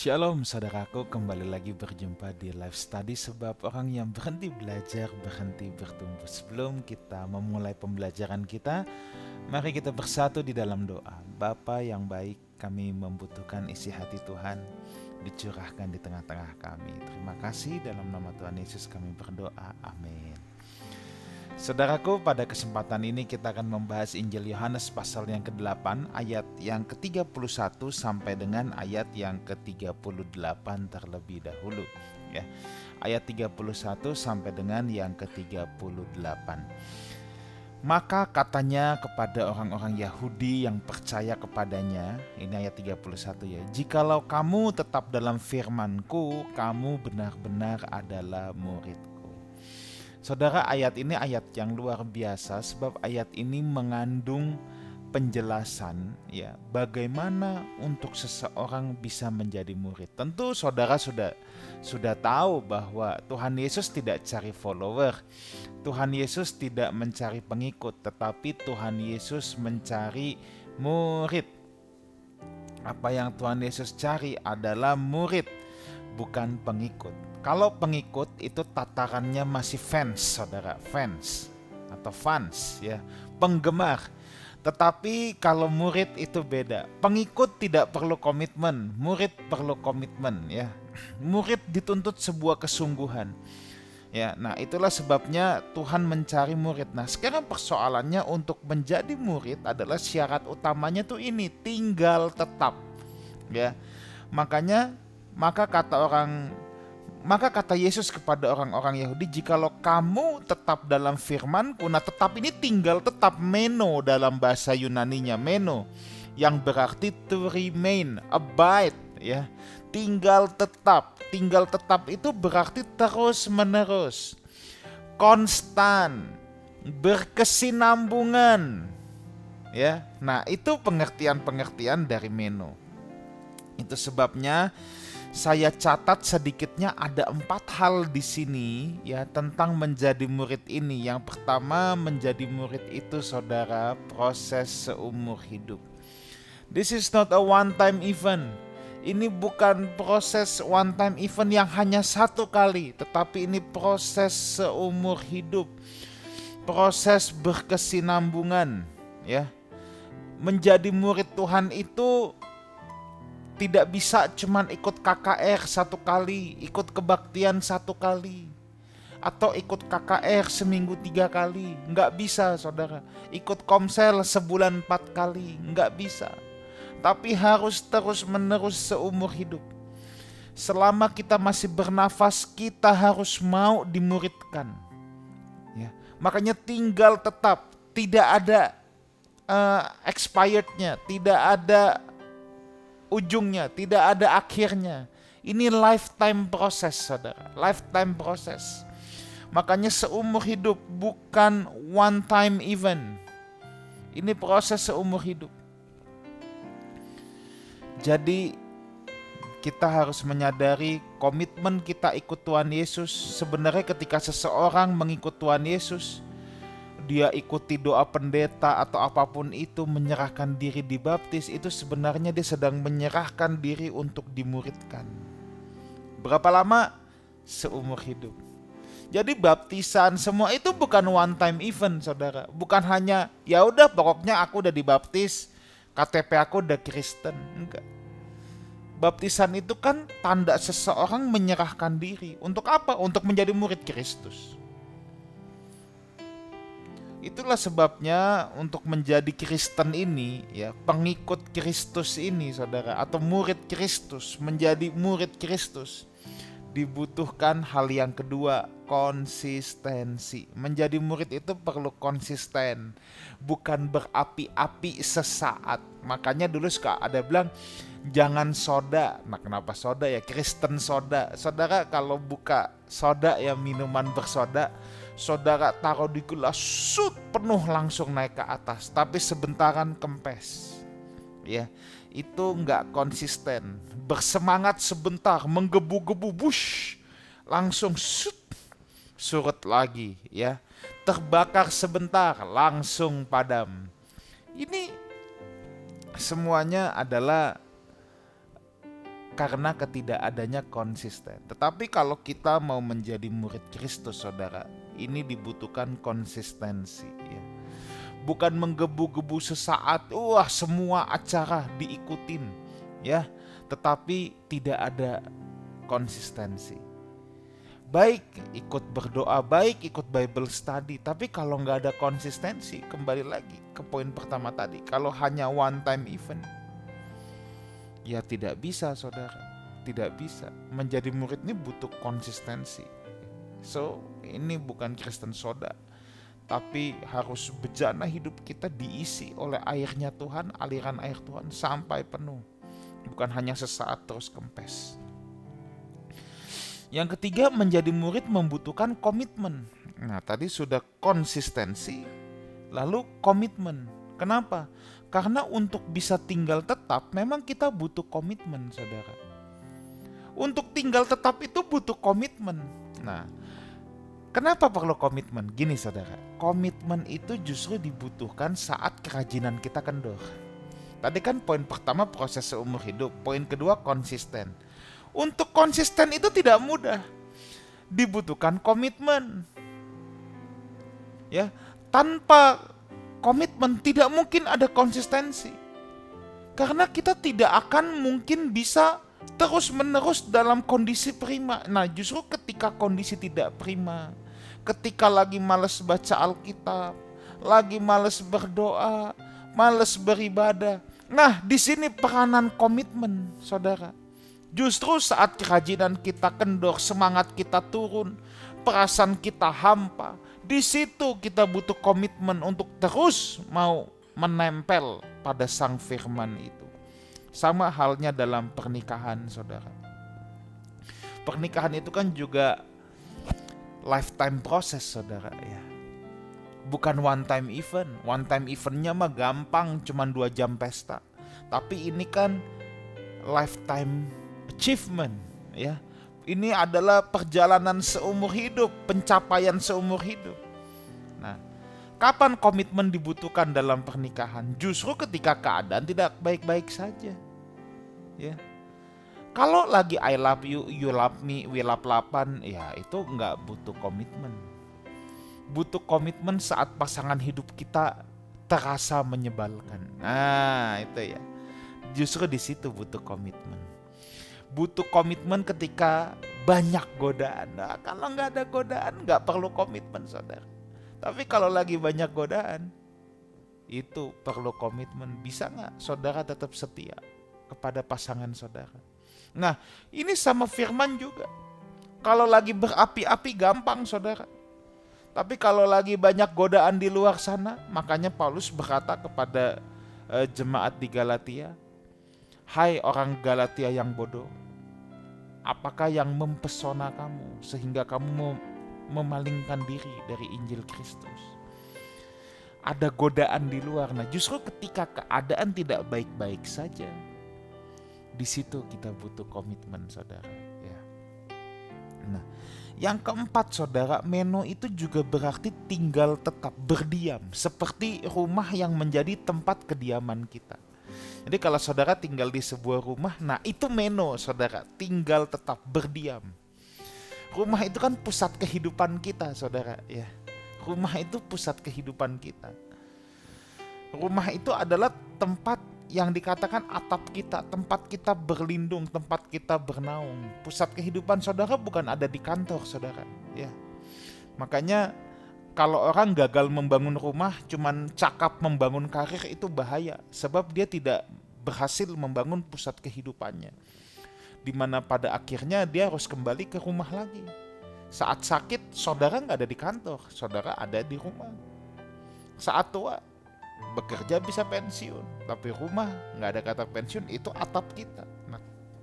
Shalom saudaraku, kembali lagi berjumpa di Life Study, sebab orang yang berhenti belajar berhenti bertumbuh. Sebelum kita memulai pembelajaran kita, mari kita bersatu di dalam doa. Bapa yang baik, kami membutuhkan isi hati Tuhan dicurahkan di tengah-tengah kami. Terima kasih, dalam nama Tuhan Yesus kami berdoa, amin. Saudaraku, pada kesempatan ini kita akan membahas Injil Yohanes pasal yang ke-8 ayat yang ke-31 sampai dengan ayat yang ke-38 terlebih dahulu ya. Ayat 31 sampai dengan yang ke-38. Maka katanya kepada orang-orang Yahudi yang percaya kepadanya, ini ayat 31 ya, jikalau kamu tetap dalam firman-Ku, kamu benar-benar adalah murid-Ku. Saudara, ayat ini ayat yang luar biasa, sebab ayat ini mengandung penjelasan ya, bagaimana untuk seseorang bisa menjadi murid. Tentu saudara sudah tahu bahwa Tuhan Yesus tidak cari follower. Tuhan Yesus tidak mencari pengikut, tetapi Tuhan Yesus mencari murid. Apa yang Tuhan Yesus cari adalah murid, bukan pengikut. Kalau pengikut itu tatarannya masih fans, saudara, fans atau fans ya, penggemar. Tetapi kalau murid itu beda. Pengikut tidak perlu komitmen, murid perlu komitmen ya. Murid dituntut sebuah kesungguhan. Ya, nah itulah sebabnya Tuhan mencari murid. Nah, sekarang persoalannya untuk menjadi murid adalah syarat utamanya tuh ini, tinggal tetap. Ya. Maka kata Yesus kepada orang-orang Yahudi, jikalau kamu tetap dalam firman-Ku. Nah, tetap ini tinggal tetap, meno dalam bahasa Yunaninya, meno, yang berarti to remain, abide ya. Tinggal tetap. Tinggal tetap itu berarti terus menerus, konstan, berkesinambungan ya. Nah, itu pengertian-pengertian dari meno. Itu sebabnya saya catat sedikitnya ada 4 hal di sini ya tentang menjadi murid ini. Yang pertama, menjadi murid itu saudara proses seumur hidup. This is not a one time event. Ini bukan proses one time event yang hanya satu kali, tetapi ini proses seumur hidup. Proses berkesinambungan ya. Menjadi murid Tuhan itu tidak bisa cuman ikut KKR satu kali, ikut kebaktian satu kali, atau ikut KKR seminggu 3 kali. Nggak bisa saudara. Ikut komsel sebulan 4 kali, nggak bisa. Tapi harus terus menerus seumur hidup. Selama kita masih bernafas, kita harus mau dimuridkan ya. Makanya tinggal tetap, tidak ada expirednya, tidak ada ujungnya, tidak ada akhirnya. Ini lifetime proses saudara, lifetime proses. Makanya seumur hidup, bukan one time event. Ini proses seumur hidup. Jadi kita harus menyadari komitmen kita ikut Tuhan Yesus. Sebenarnya ketika seseorang mengikut Tuhan Yesus, dia ikuti doa pendeta atau apapun itu, menyerahkan diri dibaptis, itu sebenarnya dia sedang menyerahkan diri untuk dimuridkan. Berapa lama? Seumur hidup. Jadi baptisan semua itu bukan one time event saudara. Bukan hanya ya udah pokoknya aku udah dibaptis, KTP aku udah Kristen. Enggak. Baptisan itu kan tanda seseorang menyerahkan diri. Untuk apa? Untuk menjadi murid Kristus. Itulah sebabnya untuk menjadi Kristen ini ya, pengikut Kristus ini saudara, atau murid Kristus, menjadi murid Kristus, dibutuhkan hal yang kedua, konsistensi. Menjadi murid itu perlu konsisten, bukan berapi-api sesaat. Makanya dulu suka ada bilang jangan soda. Nah, kenapa soda ya? Kristen soda. Saudara kalau buka soda ya, minuman bersoda, saudara taruh di gelas, penuh langsung naik ke atas, tapi sebentaran kempes. Ya, itu nggak konsisten. Bersemangat sebentar, menggebu-gebu, bush, langsung surut lagi, ya. Terbakar sebentar, langsung padam. Ini semuanya adalah karena ketidakadanya konsisten. Tetapi kalau kita mau menjadi murid Kristus, saudara, ini dibutuhkan konsistensi, ya. Bukan menggebu-gebu sesaat, wah semua acara diikutin, ya, tetapi tidak ada konsistensi. Baik ikut berdoa, baik ikut Bible study, tapi kalau nggak ada konsistensi, kembali lagi ke poin pertama tadi, kalau hanya one time event, ya tidak bisa, saudara, tidak bisa. Menjadi murid ini butuh konsistensi. So, ini bukan Kristen soda, tapi harus bejana hidup kita diisi oleh airnya Tuhan, aliran air Tuhan sampai penuh. Bukan hanya sesaat terus kempes. Yang ketiga, menjadi murid membutuhkan komitmen. Nah, tadi sudah konsistensi, lalu komitmen. Kenapa? Karena untuk bisa tinggal tetap, memang kita butuh komitmen, saudara. Untuk tinggal tetap itu butuh komitmen. Nah, kenapa perlu komitmen? Gini, saudara, komitmen itu justru dibutuhkan saat kerajinan kita kendor. Tadi kan poin pertama proses seumur hidup, poin kedua konsisten. Untuk konsisten itu tidak mudah, dibutuhkan komitmen. Ya, tanpa komitmen tidak mungkin ada konsistensi. Karena kita tidak akan mungkin bisa terus-menerus dalam kondisi prima. Nah, justru ketika kondisi tidak prima, ketika lagi malas baca Alkitab, lagi malas berdoa, malas beribadah. Nah, di sini peranan komitmen, saudara. Justru saat kerajinan kita kendor, semangat kita turun, perasaan kita hampa, di situ kita butuh komitmen untuk terus mau menempel pada Sang Firman itu. Sama halnya dalam pernikahan, saudara. Pernikahan itu kan juga lifetime proses, saudara, ya. Bukan one time event. One time eventnya mah gampang, cuma 2 jam pesta. Tapi ini kan lifetime achievement, ya. Ini adalah perjalanan seumur hidup, pencapaian seumur hidup. Nah, kapan komitmen dibutuhkan dalam pernikahan? Justru ketika keadaan tidak baik-baik saja, ya. Kalau lagi I love you, you love me, we love lapan, ya itu nggak butuh komitmen. Butuh komitmen saat pasangan hidup kita terasa menyebalkan. Nah, itu ya. Justru di situ butuh komitmen. Butuh komitmen ketika banyak godaan. Nah, kalau nggak ada godaan, nggak perlu komitmen, saudara. Tapi kalau lagi banyak godaan, itu perlu komitmen. Bisa nggak saudara tetap setia kepada pasangan saudara? Nah, ini sama firman juga. Kalau lagi berapi-api gampang, saudara. Tapi kalau lagi banyak godaan di luar sana, makanya Paulus berkata kepada jemaat di Galatia, "Hai orang Galatia yang bodoh, apakah yang mempesona kamu sehingga kamu memalingkan diri dari Injil Kristus?" Ada godaan di luar. Nah, justru ketika keadaan tidak baik-baik saja, di situ kita butuh komitmen, saudara. Ya. Nah, yang keempat, saudara, meno itu juga berarti tinggal tetap, berdiam, seperti rumah yang menjadi tempat kediaman kita. Jadi kalau saudara tinggal di sebuah rumah, nah itu meno, saudara, tinggal tetap, berdiam. Rumah itu kan pusat kehidupan kita, saudara, ya. Rumah itu pusat kehidupan kita. Rumah itu adalah tempat yang dikatakan atap kita, tempat kita berlindung, tempat kita bernaung. Pusat kehidupan saudara bukan ada di kantor, saudara, ya. Makanya kalau orang gagal membangun rumah, cuman cakap membangun karir, itu bahaya. Sebab dia tidak berhasil membangun pusat kehidupannya. Dimana pada akhirnya dia harus kembali ke rumah lagi. Saat sakit, saudara nggak ada di kantor, saudara ada di rumah. Saat tua, bekerja bisa pensiun, tapi rumah nggak ada kata pensiun, itu atap kita. Nah,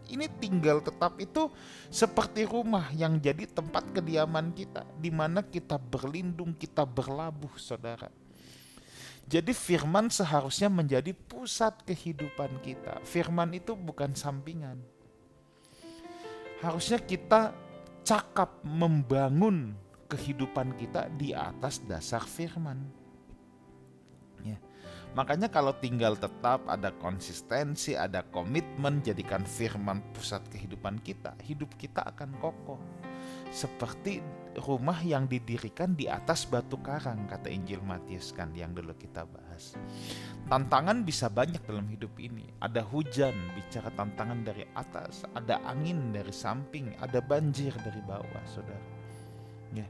ini tinggal tetap itu seperti rumah yang jadi tempat kediaman kita, di mana kita berlindung, kita berlabuh, saudara. Jadi firman seharusnya menjadi pusat kehidupan kita. Firman itu bukan sampingan. Harusnya kita cakap membangun kehidupan kita di atas dasar firman. Ya. Makanya kalau tinggal tetap, ada konsistensi, ada komitmen, jadikan firman pusat kehidupan kita, hidup kita akan kokoh. Seperti rumah yang didirikan di atas batu karang, kata Injil Matius kan yang dulu kita bahas. Tantangan bisa banyak dalam hidup ini. Ada hujan, bicara tantangan dari atas. Ada angin dari samping, ada banjir dari bawah, saudara. Ya.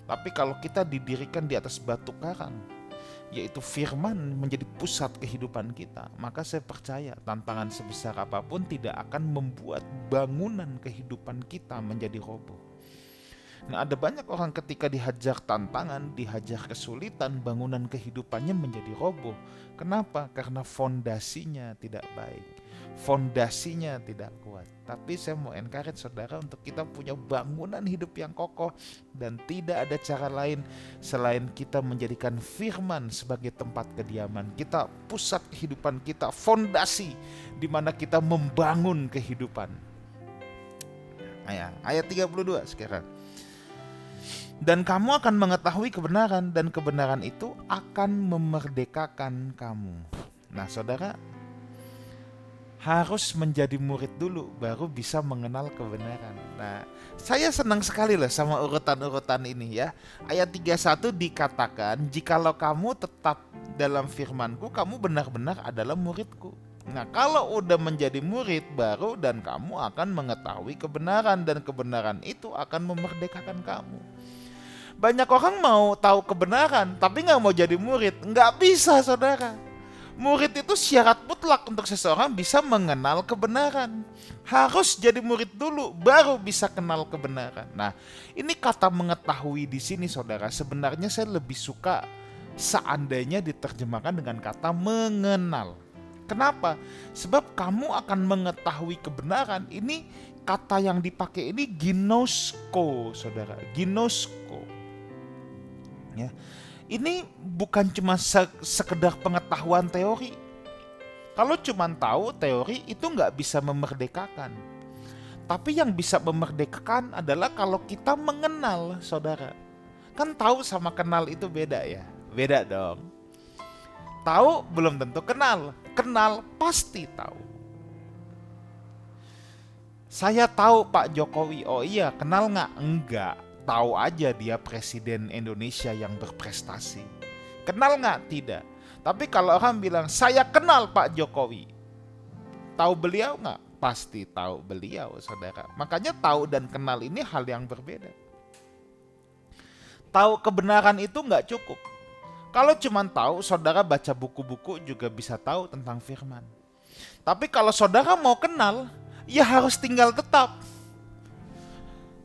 Tapi kalau kita didirikan di atas batu karang, yaitu firman menjadi pusat kehidupan kita, maka saya percaya tantangan sebesar apapun tidak akan membuat bangunan kehidupan kita menjadi roboh. Nah, ada banyak orang ketika dihajar tantangan, dihajar kesulitan, bangunan kehidupannya menjadi roboh. Kenapa? Karena fondasinya tidak baik, fondasinya tidak kuat. Tapi saya mau encourage saudara untuk kita punya bangunan hidup yang kokoh, dan tidak ada cara lain selain kita menjadikan firman sebagai tempat kediaman kita, pusat kehidupan kita, fondasi di mana kita membangun kehidupan. Ayat 32 sekarang. Dan kamu akan mengetahui kebenaran, dan kebenaran itu akan memerdekakan kamu. Nah, saudara, harus menjadi murid dulu baru bisa mengenal kebenaran. Nah, saya senang sekali loh sama urutan-urutan ini ya. Ayat 31 dikatakan, jikalau kamu tetap dalam firmanku, kamu benar-benar adalah muridku. Nah, kalau udah menjadi murid baru, dan kamu akan mengetahui kebenaran, dan kebenaran itu akan memerdekakan kamu. Banyak orang mau tahu kebenaran tapi gak mau jadi murid. Nggak bisa, saudara. Murid itu syarat mutlak untuk seseorang bisa mengenal kebenaran. Harus jadi murid dulu baru bisa kenal kebenaran. Nah, ini kata mengetahui di sini, saudara. Sebenarnya saya lebih suka seandainya diterjemahkan dengan kata mengenal. Kenapa? Sebab kamu akan mengetahui kebenaran. Ini kata yang dipakai ini ginosko, saudara. Ginosko. Ya. Ini bukan cuma sekedar pengetahuan teori. Kalau cuma tahu teori itu nggak bisa memerdekakan. Tapi yang bisa memerdekakan adalah kalau kita mengenal, saudara. Kan tahu sama kenal itu beda ya? Beda dong. Tahu belum tentu kenal. Kenal pasti tahu. Saya tahu Pak Jokowi. Oh iya, kenal nggak? Enggak. Tahu aja dia presiden Indonesia yang berprestasi. Kenal nggak? Tidak. Tapi kalau orang bilang, saya kenal Pak Jokowi. Tahu beliau nggak? Pasti tahu beliau, saudara. Makanya tahu dan kenal ini hal yang berbeda. Tahu kebenaran itu nggak cukup. Kalau cuma tahu, saudara baca buku-buku juga bisa tahu tentang firman. Tapi kalau saudara mau kenal, ya harus tinggal tetap.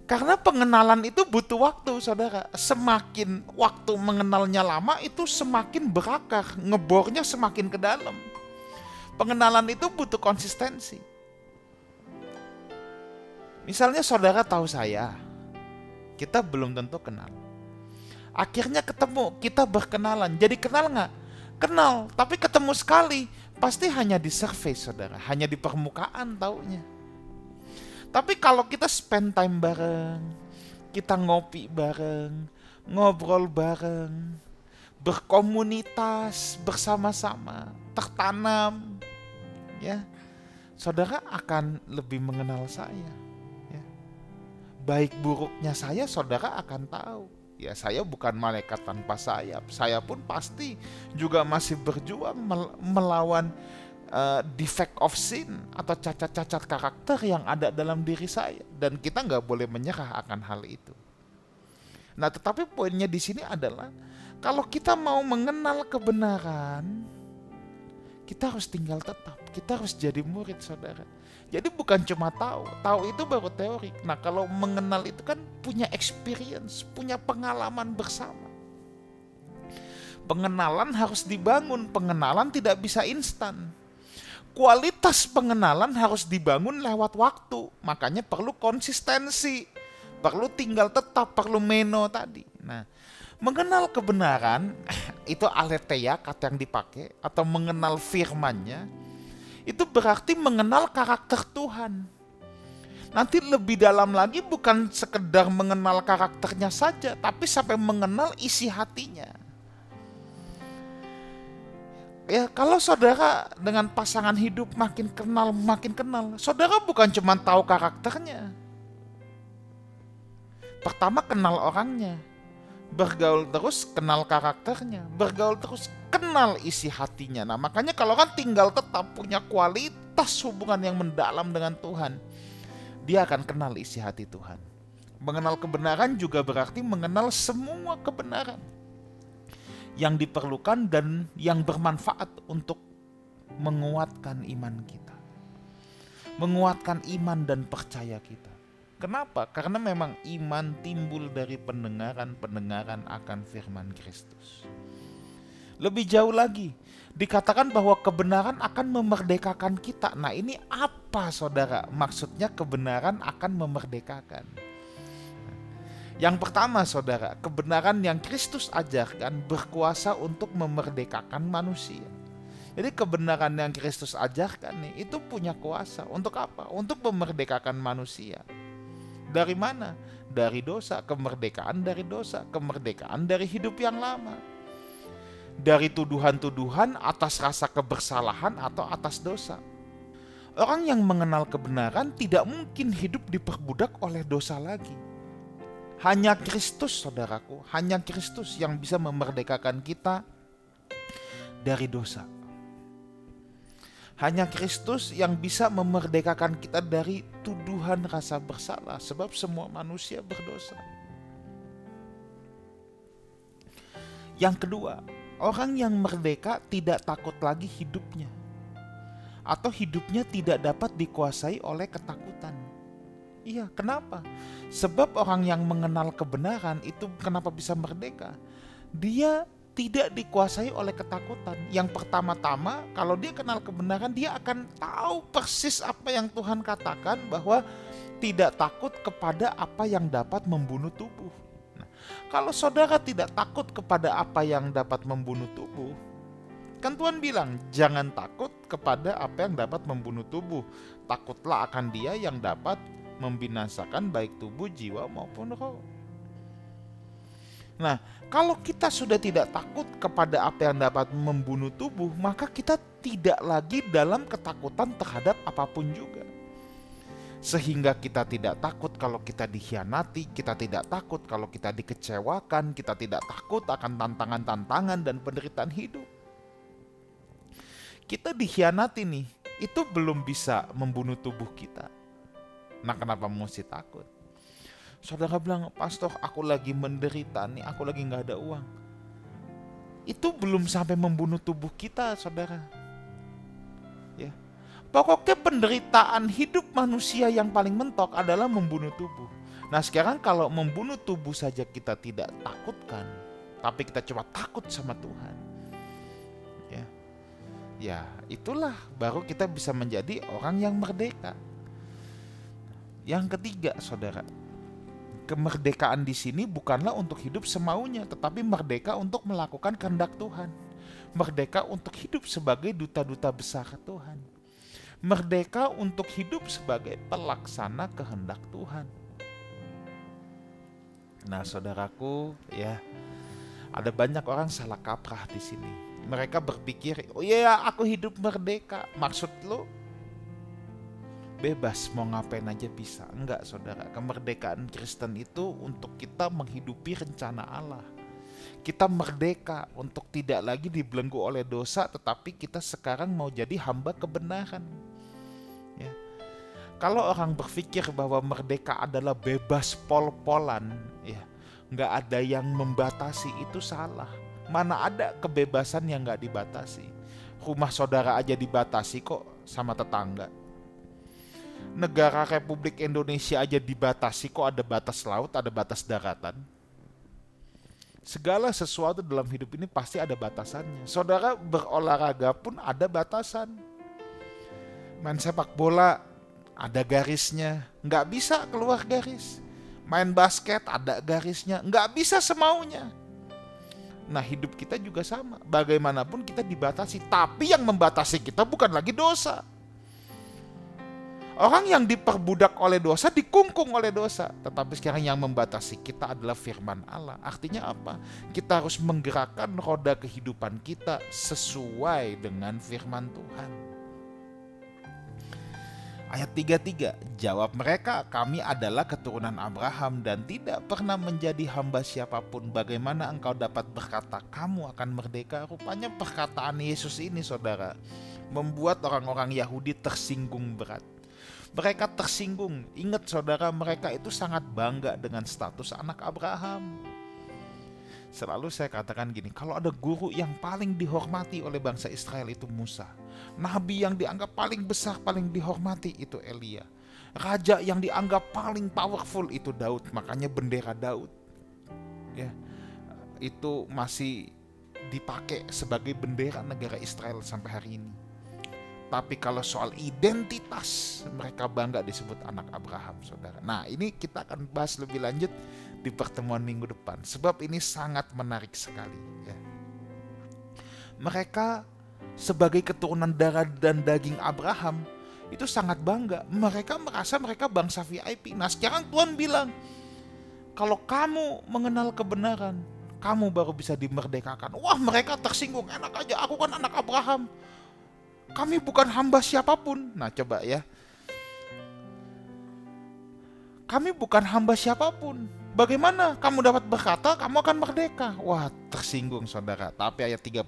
Karena pengenalan itu butuh waktu, saudara. Semakin waktu mengenalnya lama, itu semakin berakar, ngebornya semakin ke dalam. Pengenalan itu butuh konsistensi. Misalnya saudara tahu saya, kita belum tentu kenal. Akhirnya ketemu, kita berkenalan. Jadi kenal nggak? Kenal, tapi ketemu sekali. Pasti hanya di surface, saudara. Hanya di permukaan taunya. Tapi kalau kita spend time bareng, kita ngopi bareng, ngobrol bareng, berkomunitas bersama-sama, tertanam, ya, saudara akan lebih mengenal saya. Ya. Baik buruknya saya, saudara akan tahu. Ya, saya bukan malaikat tanpa sayap. Saya pun pasti juga masih berjuang melawan defect of sin atau cacat-cacat karakter yang ada dalam diri saya, dan kita nggak boleh menyerah akan hal itu. Nah, tetapi poinnya di sini adalah kalau kita mau mengenal kebenaran, kita harus tinggal tetap, kita harus jadi murid, saudara. Jadi bukan cuma tahu itu baru teori. Nah, kalau mengenal itu kan punya experience, punya pengalaman bersama. Pengenalan harus dibangun, pengenalan tidak bisa instan. Kualitas pengenalan harus dibangun lewat waktu, makanya perlu konsistensi, perlu tinggal tetap, perlu meno tadi. Nah, mengenal kebenaran itu aletheia kata yang dipakai, atau mengenal firman-Nya, itu berarti mengenal karakter Tuhan. Nanti lebih dalam lagi bukan sekedar mengenal karakternya saja, tapi sampai mengenal isi hatinya. Ya, kalau saudara dengan pasangan hidup makin kenal, saudara bukan cuma tahu karakternya. Pertama kenal orangnya, bergaul terus kenal karakternya, bergaul terus kenal isi hatinya. Nah, makanya kalau kan tinggal tetap punya kualitas hubungan yang mendalam dengan Tuhan, dia akan kenal isi hati Tuhan. Mengenal kebenaran juga berarti mengenal semua kebenaran yang diperlukan dan yang bermanfaat untuk menguatkan iman kita, menguatkan iman dan percaya kita. Kenapa? Karena memang iman timbul dari pendengaran akan firman Kristus. Lebih jauh lagi, dikatakan bahwa kebenaran akan memerdekakan kita. Nah, ini apa, saudara? Maksudnya kebenaran akan memerdekakan. Yang pertama, saudara, kebenaran yang Kristus ajarkan berkuasa untuk memerdekakan manusia. Jadi kebenaran yang Kristus ajarkan nih, itu punya kuasa. Untuk apa? Untuk memerdekakan manusia. Dari mana? Dari dosa, kemerdekaan dari dosa, kemerdekaan dari hidup yang lama. Dari tuduhan-tuduhan atas rasa kebersalahan atau atas dosa. Orang yang mengenal kebenaran tidak mungkin hidup diperbudak oleh dosa lagi. Hanya Kristus, saudaraku, hanya Kristus yang bisa memerdekakan kita dari dosa. Hanya Kristus yang bisa memerdekakan kita dari tuduhan rasa bersalah, sebab semua manusia berdosa. Yang kedua, orang yang merdeka tidak takut lagi hidupnya, atau hidupnya tidak dapat dikuasai oleh ketakutan. Iya, kenapa? Sebab orang yang mengenal kebenaran itu kenapa bisa merdeka? Dia tidak dikuasai oleh ketakutan. Yang pertama-tama, kalau dia kenal kebenaran, dia akan tahu persis apa yang Tuhan katakan, bahwa tidak takut kepada apa yang dapat membunuh tubuh. Nah, kalau saudara tidak takut kepada apa yang dapat membunuh tubuh, kan Tuhan bilang, jangan takut kepada apa yang dapat membunuh tubuh. Takutlah akan Dia yang dapat membinasakan baik tubuh, jiwa maupun roh. Nah, kalau kita sudah tidak takut kepada apa yang dapat membunuh tubuh, maka kita tidak lagi dalam ketakutan terhadap apapun juga. Sehingga kita tidak takut kalau kita dikhianati, kita tidak takut kalau kita dikecewakan, kita tidak takut akan tantangan-tantangan dan penderitaan hidup. Kita dikhianati nih, itu belum bisa membunuh tubuh kita. Nah, kenapa mesti takut? Saudara bilang, pastor, aku lagi menderita nih, aku lagi gak ada uang. Itu belum sampai membunuh tubuh kita, saudara. Ya. Pokoknya penderitaan hidup manusia yang paling mentok adalah membunuh tubuh. Nah, sekarang kalau membunuh tubuh saja kita tidak takutkan, tapi kita cuma takut sama Tuhan. Ya, itulah baru kita bisa menjadi orang yang merdeka. Yang ketiga, saudara, kemerdekaan di sini bukanlah untuk hidup semaunya, tetapi merdeka untuk melakukan kehendak Tuhan. Merdeka untuk hidup sebagai duta-duta besar Tuhan. Merdeka untuk hidup sebagai pelaksana kehendak Tuhan. Nah, saudaraku, ya, ada banyak orang salah kaprah di sini. Mereka berpikir, oh iya, aku hidup merdeka. Maksud lo bebas mau ngapain aja bisa. Enggak, saudara. Kemerdekaan Kristen itu untuk kita menghidupi rencana Allah. Kita merdeka untuk tidak lagi dibelenggu oleh dosa, tetapi kita sekarang mau jadi hamba kebenaran. Ya. Kalau orang berpikir bahwa merdeka adalah bebas pol-polan, ya, nggak ada yang membatasi, itu salah. Mana ada kebebasan yang nggak dibatasi. Rumah saudara aja dibatasi kok sama tetangga. Negara Republik Indonesia aja dibatasi kok, ada batas laut, ada batas daratan. Segala sesuatu dalam hidup ini pasti ada batasannya. Saudara berolahraga pun ada batasan. Main sepak bola ada garisnya, nggak bisa keluar garis. Main basket ada garisnya, nggak bisa semaunya. Nah, hidup kita juga sama. Bagaimanapun kita dibatasi, tapi yang membatasi kita bukan lagi dosa. Orang yang diperbudak oleh dosa, dikungkung oleh dosa. Tetapi sekarang yang membatasi kita adalah firman Allah. Artinya apa? Kita harus menggerakkan roda kehidupan kita sesuai dengan firman Tuhan. Ayat 33, jawab mereka, kami adalah keturunan Abraham dan tidak pernah menjadi hamba siapapun. Bagaimana engkau dapat berkata kamu akan merdeka? Rupanya perkataan Yesus ini, saudara, membuat orang-orang Yahudi tersinggung berat. Mereka tersinggung. Ingat saudara, mereka itu sangat bangga dengan status anak Abraham. Selalu saya katakan gini, kalau ada guru yang paling dihormati oleh bangsa Israel itu Musa. Nabi yang dianggap paling besar, paling dihormati itu Elia. Raja yang dianggap paling powerful itu Daud. Makanya bendera Daud ya, itu masih dipakai sebagai bendera negara Israel sampai hari ini. Tapi kalau soal identitas, mereka bangga disebut anak Abraham, saudara. Nah, ini kita akan bahas lebih lanjut di pertemuan minggu depan. Sebab ini sangat menarik sekali. Ya. Mereka sebagai keturunan darah dan daging Abraham, itu sangat bangga. Mereka merasa mereka bangsa VIP. Nah, sekarang Tuhan bilang, kalau kamu mengenal kebenaran, kamu baru bisa dimerdekakan. Wah, mereka tersinggung. Enak aja, aku kan anak Abraham. Kami bukan hamba siapapun. Nah coba ya, kami bukan hamba siapapun. Bagaimana kamu dapat berkata kamu akan merdeka? Wah, tersinggung saudara. Tapi ayat 34,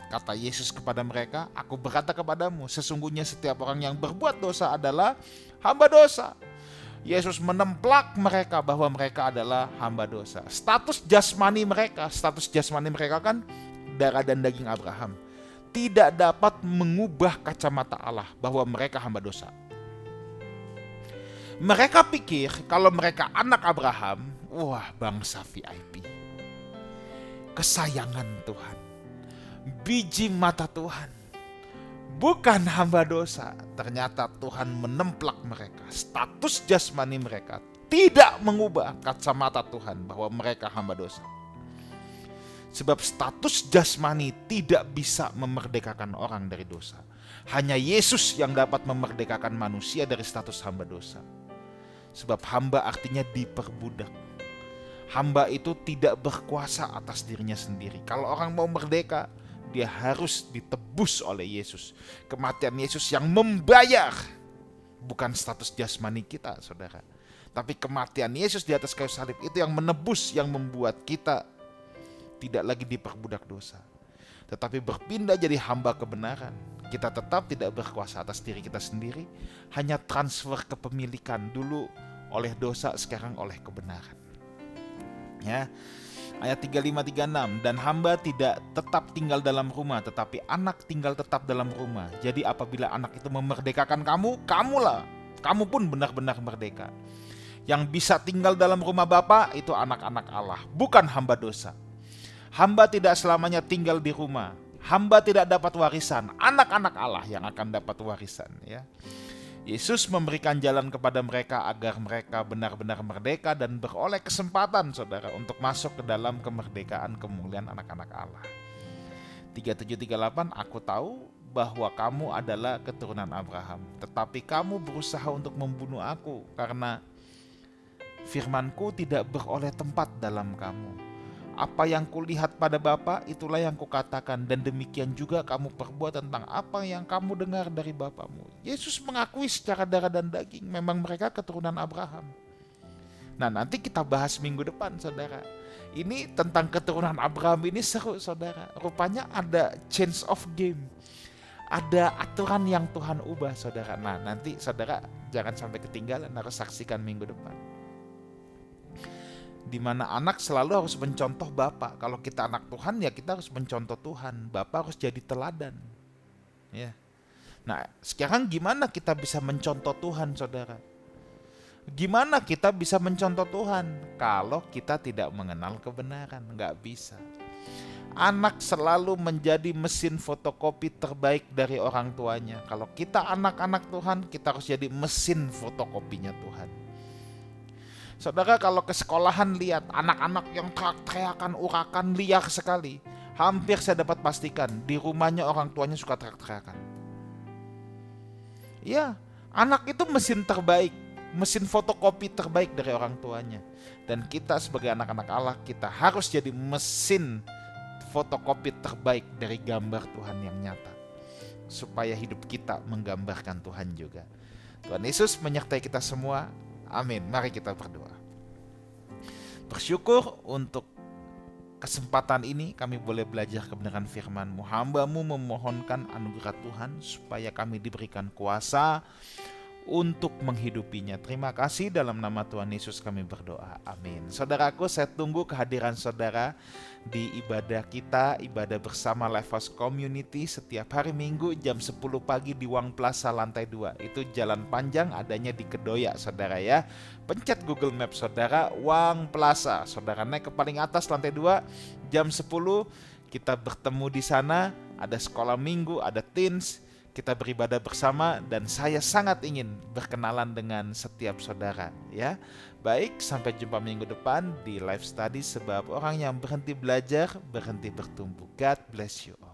kata Yesus kepada mereka, aku berkata kepadamu, sesungguhnya setiap orang yang berbuat dosa adalah hamba dosa. Yesus menemplak mereka bahwa mereka adalah hamba dosa. Status jasmani mereka kan darah dan daging Abraham, tidak dapat mengubah kacamata Allah bahwa mereka hamba dosa. Mereka pikir kalau mereka anak Abraham, wah, bangsa VIP, kesayangan Tuhan, biji mata Tuhan, bukan hamba dosa. Ternyata Tuhan menemplak mereka. Status jasmani mereka tidak mengubah kacamata Tuhan bahwa mereka hamba dosa. Sebab status jasmani tidak bisa memerdekakan orang dari dosa. Hanya Yesus yang dapat memerdekakan manusia dari status hamba dosa. Sebab hamba artinya diperbudak. Hamba itu tidak berkuasa atas dirinya sendiri. Kalau orang mau merdeka, dia harus ditebus oleh Yesus. Kematian Yesus yang membayar, bukan status jasmani kita, saudara. Tapi kematian Yesus di atas kayu salib itu yang menebus, yang membuat kita tidak lagi diperbudak dosa, tetapi berpindah jadi hamba kebenaran. Kita tetap tidak berkuasa atas diri kita sendiri, hanya transfer kepemilikan, dulu oleh dosa, sekarang oleh kebenaran. Ya, ayat 35-36, dan hamba tidak tetap tinggal dalam rumah, tetapi anak tinggal tetap dalam rumah. Jadi apabila anak itu memerdekakan kamu, kamu pun benar-benar merdeka. Yang bisa tinggal dalam rumah Bapa itu anak-anak Allah, bukan hamba dosa. Hamba tidak selamanya tinggal di rumah. Hamba tidak dapat warisan. Anak-anak Allah yang akan dapat warisan. Ya. Yesus memberikan jalan kepada mereka agar mereka benar-benar merdeka dan beroleh kesempatan, saudara, untuk masuk ke dalam kemerdekaan kemuliaan anak-anak Allah. 37-38, aku tahu bahwa kamu adalah keturunan Abraham, tetapi kamu berusaha untuk membunuh aku karena firmanku tidak beroleh tempat dalam kamu. Apa yang kulihat pada Bapa, itulah yang kukatakan, dan demikian juga kamu perbuat tentang apa yang kamu dengar dari bapamu. Yesus mengakui secara darah dan daging, memang mereka keturunan Abraham. Nah, nanti kita bahas minggu depan, saudara. Ini tentang keturunan Abraham ini seru, saudara. Rupanya ada change of game. Ada aturan yang Tuhan ubah, saudara. Nah, nanti saudara jangan sampai ketinggalan, harus saksikan minggu depan. Di mana anak selalu harus mencontoh Bapa. Kalau kita anak Tuhan, ya kita harus mencontoh Tuhan. Bapa harus jadi teladan. Ya. Nah, sekarang gimana kita bisa mencontoh Tuhan, saudara? Gimana kita bisa mencontoh Tuhan kalau kita tidak mengenal kebenaran? Nggak bisa. Anak selalu menjadi mesin fotokopi terbaik dari orang tuanya. Kalau kita anak-anak Tuhan, kita harus jadi mesin fotokopinya Tuhan. Saudara, kalau ke sekolahan lihat anak-anak yang teriak-teriakan, urakan, liar sekali, hampir saya dapat pastikan di rumahnya orang tuanya suka teriak-teriakan. Ya, Anak itu mesin terbaik, mesin fotokopi terbaik dari orang tuanya. Dan kita sebagai anak-anak Allah, kita harus jadi mesin fotokopi terbaik dari gambar Tuhan yang nyata, supaya hidup kita menggambarkan Tuhan juga. Tuhan Yesus menyertai kita semua. Amin. Mari kita berdoa. Bersyukur untuk kesempatan ini kami boleh belajar kebenaran firman-Mu. Hamba-Mu memohonkan anugerah Tuhan supaya kami diberikan kuasa untuk menghidupinya. Terima kasih, dalam nama Tuhan Yesus kami berdoa. Amin. Saudaraku, saya tunggu kehadiran saudara di ibadah kita, ibadah bersama Lifehouse Community setiap hari Minggu jam 10 pagi di Wang Plaza lantai 2. Itu jalan panjang, adanya di Kedoya, saudara ya. Pencet Google Maps saudara, Wang Plaza. Saudara naik ke paling atas lantai 2, jam 10 kita bertemu di sana. Ada sekolah minggu, ada teens, kita beribadah bersama, dan saya sangat ingin berkenalan dengan setiap saudara ya. Baik, sampai jumpa minggu depan di Life Study, sebab orang yang berhenti belajar berhenti bertumbuh. God bless you.